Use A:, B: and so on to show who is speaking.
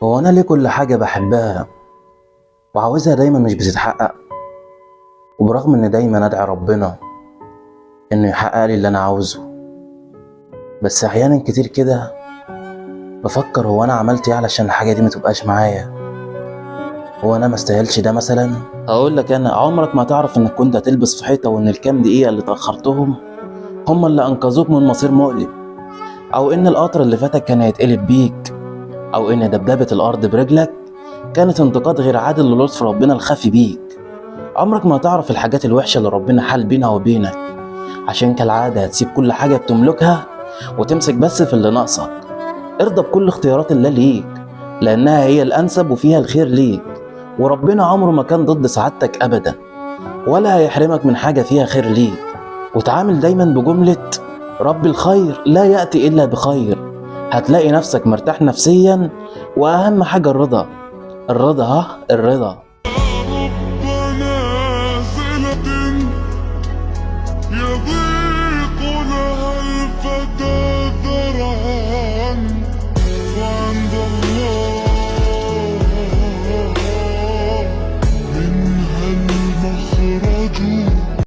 A: هو أنا ليه كل حاجة بحبها وعاوزها دايما مش بتتحقق؟ وبرغم إن دايما أدعي ربنا إنه يحقق لي اللي أنا عاوزه، بس أحيانا كتير كده بفكر هو أنا عملت إيه علشان الحاجة دي متبقاش معايا؟ هو أنا مستاهلش ده مثلا؟ هقول لك، أنا عمرك ما تعرف إنك كنت هتلبس في حيطة وإن الكام دقيقة اللي اتأخرتهم هما اللي أنقذوك من مصير مؤلم، أو إن القطر اللي فاتك كان هيتقلب بيك، أو إن دبدبة الأرض برجلك كانت انتقاد غير عادل للطف ربنا الخفي بيك. عمرك ما هتعرف الحاجات الوحشة اللي ربنا حال بينها وبينك، عشان كالعادة هتسيب كل حاجة بتملكها وتمسك بس في اللي ناقصك. ارضى بكل اختيارات الله ليك، لأنها هي الأنسب وفيها الخير ليك، وربنا عمره ما كان ضد سعادتك أبدا، ولا هيحرمك من حاجة فيها خير ليك. وتعامل دايما بجملة رب الخير لا يأتي إلا بخير، هتلاقي نفسك مرتاح نفسيا. وأهم حاجة الرضا، الرضا، الرضا.